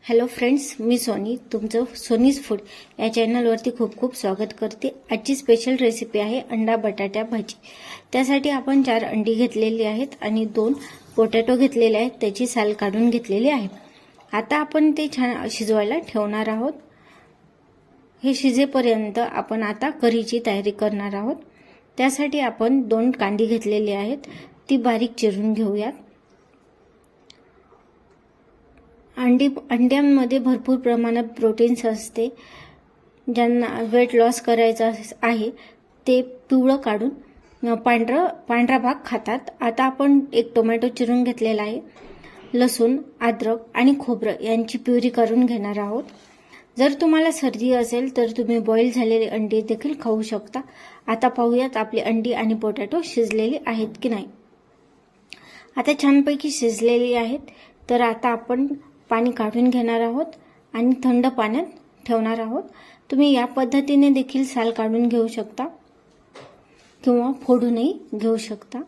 Hello friends, मी Sony तुमचं सोनीज food या चॅनलवरती खूप खूप स्वागत करते। आजची स्पेशल रेसिपी आहे अंडा बटाटा भाजी। त्यासाठी आपण 4 अंडी घेतलेली आहेत आणि 2 पोटॅटो घेतलेले आहेत, त्याची साल काढून घेतलेली आहे। आता आपण ते छान शिजवायला ठेवणार आहोत। हे शिजेपर्यंत आपण आता कढीची तयारी करणार आहोत। त्यासाठी आपण 2 कांदी घेतलेली आहेत, ती बारीक चिरून घेऊयात। अंड्यांमध्ये भरपूर प्रमाणात प्रोटीन्स असते। ज्यांना वेट लॉस करायचा आहे ते पिवळं काढून पांढरा भाग खातात। आता आपण एक टोमॅटो चिरून घेतलेला आहे, लसूण, अद्रक आणि खोबरं यांची प्युरी करून घेणार आहोत। जर तुम्हाला सर्दी असेल तर तुम्ही बॉईल झालेले अंडी देखील खाऊ शकता। आता पाहूयात आपली अंडी आणि पोटॅटो शिजलेली आहेत की नाही। आता छानपैकी शिजलेली आहेत, तर आता आपण पाणी काढून घेणार आहोत आणि थंड पाण्यात ठेवणार आहोत। तुम्ही या पद्धतीने देखील साल काढून घेऊ शकता किंवा फोडूनही घेऊ शकता।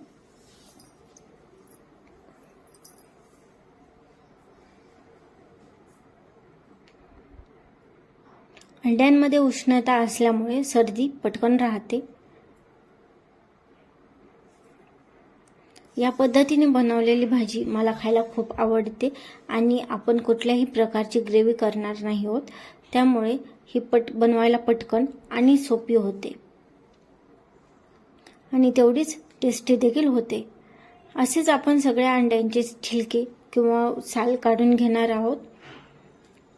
अंड्यांमध्ये उष्णता असल्यामुळे सर्दी पटकन राहते। या पद्धतीने बनवलेली भाजी मला खायला खूप आवडते आणि आपण कुठल्याही प्रकारची ग्रेव्ही करणार नाही आहोत, त्यामुळे ही बनवायला पटकन आणि सोपी होते आणि तेवढीच टेस्टी देखील होते। असेच आपण सगळ्या अंड्यांचे छिलके किंवा साल काढून घेणार आहोत।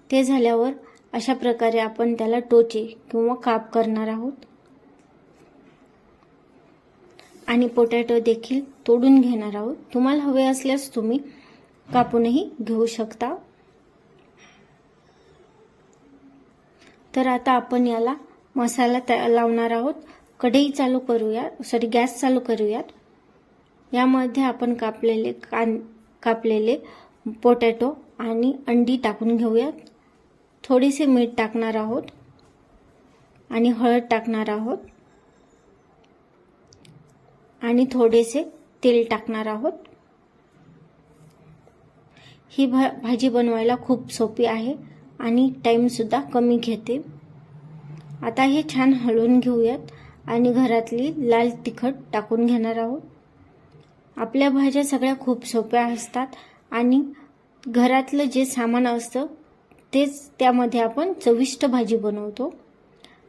ते झाल्यावर अशा प्रकारे आपण त्याला टोचे किंवा काप करणार आहोत आणि पोटॅटो देखील तोडून घेणार आहोत। तुम्हाला हवे असल्यास तुम्ही कापूनही घेऊ शकता। तर आता आपण याला मसाला लावणार आहोत। कढई चालू करूयात, गॅस चालू करूयात। यामध्ये आपण कापलेले पोटॅटो आणि अंडी टाकून घेऊयात। थोडेसे मीठ टाकणार आहोत आणि हळद टाकणार आहोत आणि थोडेसे तेल टाकणार आहोत। ही भाजी बनवायला खूप सोपी आहे आणि टाइम सुद्धा कमी घेते। आता हे छान हलवून घेऊयात आणि घरातली लाल तिखट टाकून घेणार आहोत। आपल्या भाज्या सगळ्या खूप सोप्या असतात आणि घरातलं जे सामान असतं तेच त्यामध्ये आपण चविष्ट भाजी बनवतो।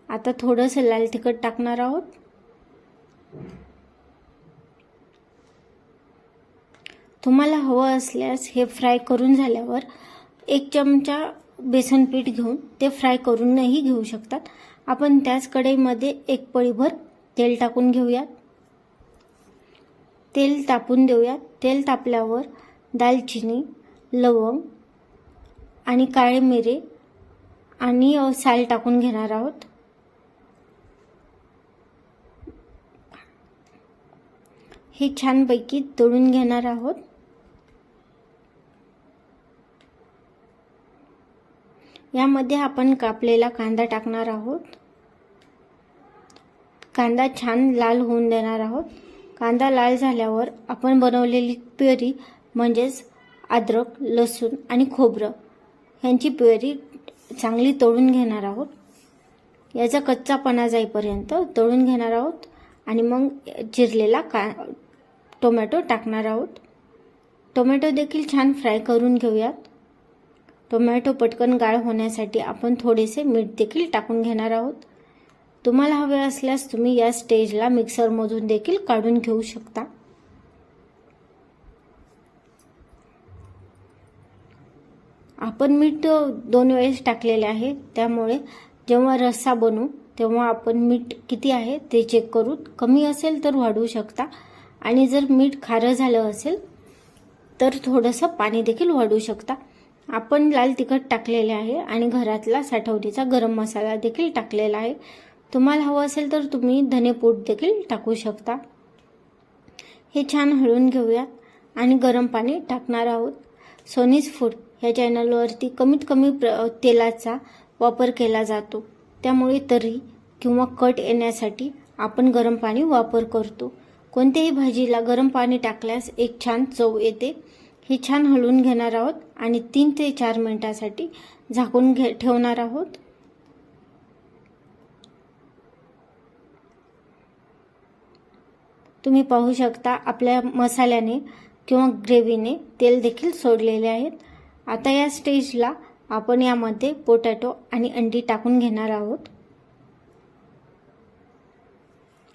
आता थोडंसं लाल तिखट टाकणार आहोत। तुम्हाला हवं असल्यास हे फ्राय करून झाल्यावर 1 चमचा बेसन पीठ घेऊन ते फ्राय करूनही घेऊ शकतात। आपण त्याच कढईमध्ये 1 पळीभर तेल टाकून घेऊयात। तेल तापून देऊयात। तेल तापल्यावर दालचिनी, लवंग आणि काळे मिरे आणि साल टाकून घेणार आहोत। हे छानपैकी तळून घेणार आहोत। यामध्ये आपण कापलेला कांदा टाकणार आहोत। कांदा छान लाल होऊन देणार आहोत। कांदा लाल झाल्यावर आपण बनवलेली प्युरी म्हणजेच अद्रक, लसूण आणि खोबरं यांची प्युरी चांगली तळून घेणार आहोत। याचा कच्चापणा जाईपर्यंत तळून घेणार आहोत आणि मग चिरलेला टोमॅटो टाकणार आहोत। टोमॅटो देखील छान फ्राय करून घेऊयात। टोमॅटो पटकन गाळ होण्यासाठी आपण थोडेसे मीठ देखील टाकून घेणार आहोत। तुम्हाला हवे असल्यास तुम्ही या स्टेजला मिक्सरमधून देखील काढून घेऊ शकता। आपण मीठ 2 वेळेस टाकलेले आहे, त्यामुळे जेव्हा रस्सा बनवू तेव्हा आपण मीठ किती आहे ते चेक करू। कमी असेल तर वाढवू शकता आणि जर मीठ खारं झालं असेल तर थोडंसं पाणी देखील वाढवू शकता। आपण लाल तिखट टाकलेले आहे आणि घरातला साठवणीचा गरम मसाला देखील टाकलेला आहे। तुम्हाला हवं असेल तर तुम्ही धनेपूड देखील टाकू शकता। हे छान हलवून घेऊयात आणि गरम पाणी टाकणार आहोत। सोनीज फूड या चॅनलवरती कमीत कमी तेलाचा वापर केला जातो, त्यामुळे तर्री किंवा कट येण्यासाठी आपण गरम पाणी वापर करतो। कोणत्याही भाजीला गरम पाणी टाकल्यास एक छान चव येते। हे छान हलवून घेणार आहोत आणि 3 ते 4 मिनिटासाठी झाकून ठेवणार आहोत. तुम्ही पाहू शकता आपल्या मसाल्याने किंवा ग्रेव्हीने तेल देखील सोडलेले आहेत. आता या स्टेजला आपण यामध्ये पोटॅटो आणि अंडी टाकून घेणार आहोत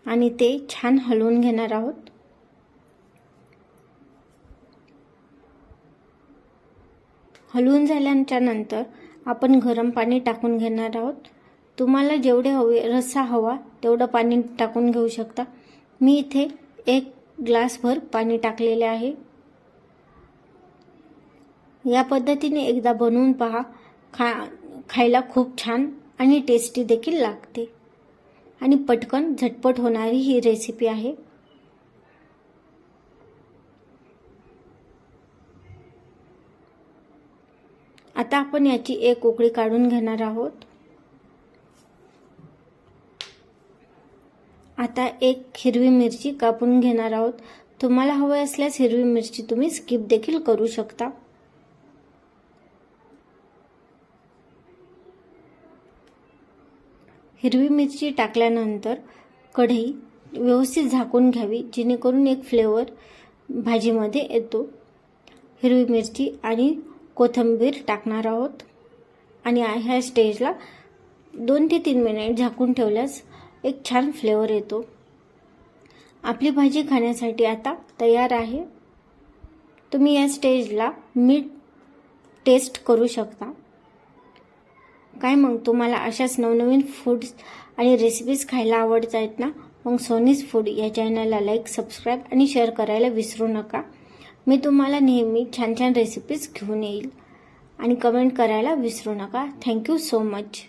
आणि ते छान हलवून घेणार आहोत. हलवून झाल्याच्या नंतर आपण गरम पाणी टाकून घेणार आहोत. तुम्हाला जेवढे हवे रस्सा हवा तेवढं पाणी टाकून घेऊ शकता. मी इथे 1 ग्लासभर पाणी टाकलेले आहे. या पद्धतीने एकदा बनवून पहा. खायला खूप छान आणि टेस्टी देखील लागते आणि पटकन झटपट होणारी ही रेसिपी आहे. आता आपण याची एक उकळी काढून घेणार आहोत. आता एक हिरवी मिरची कापून घेणार आहोत. तुम्हाला हवे असल्यास हिरवी मिरची तुम्ही स्किप देखील करू शकता. हिरवी मिरची टाकल्यानंतर कढई व्यवस्थित झाकून घ्यावी जेणेकरून एक फ्लेवर भाजीमध्ये येतो. हिरवी मिरची आणि कोथिंबीर टाकणार आहोत आणि ह्या स्टेजला 2 ते 3 मिनिट झाकून ठेवल्यास एक छान फ्लेवर येतो. आपली भाजी खाण्यासाठी आता तयार आहे. तुम्ही या स्टेजला मीठ टेस्ट करू शकता. काय मग तुम्हाला अशाच नवनवीन फूड्स आणि रेसिपीज खायला आवडतात ना? मग सोनीज फूड या चॅनलला लाईक, सबस्क्राईब आणि शेअर करायला विसरू नका. मी तुम्हाला नेहमी छान छान रेसिपीज घेऊन येईल आणि कमेंट करायला विसरू नका. Thank you so much.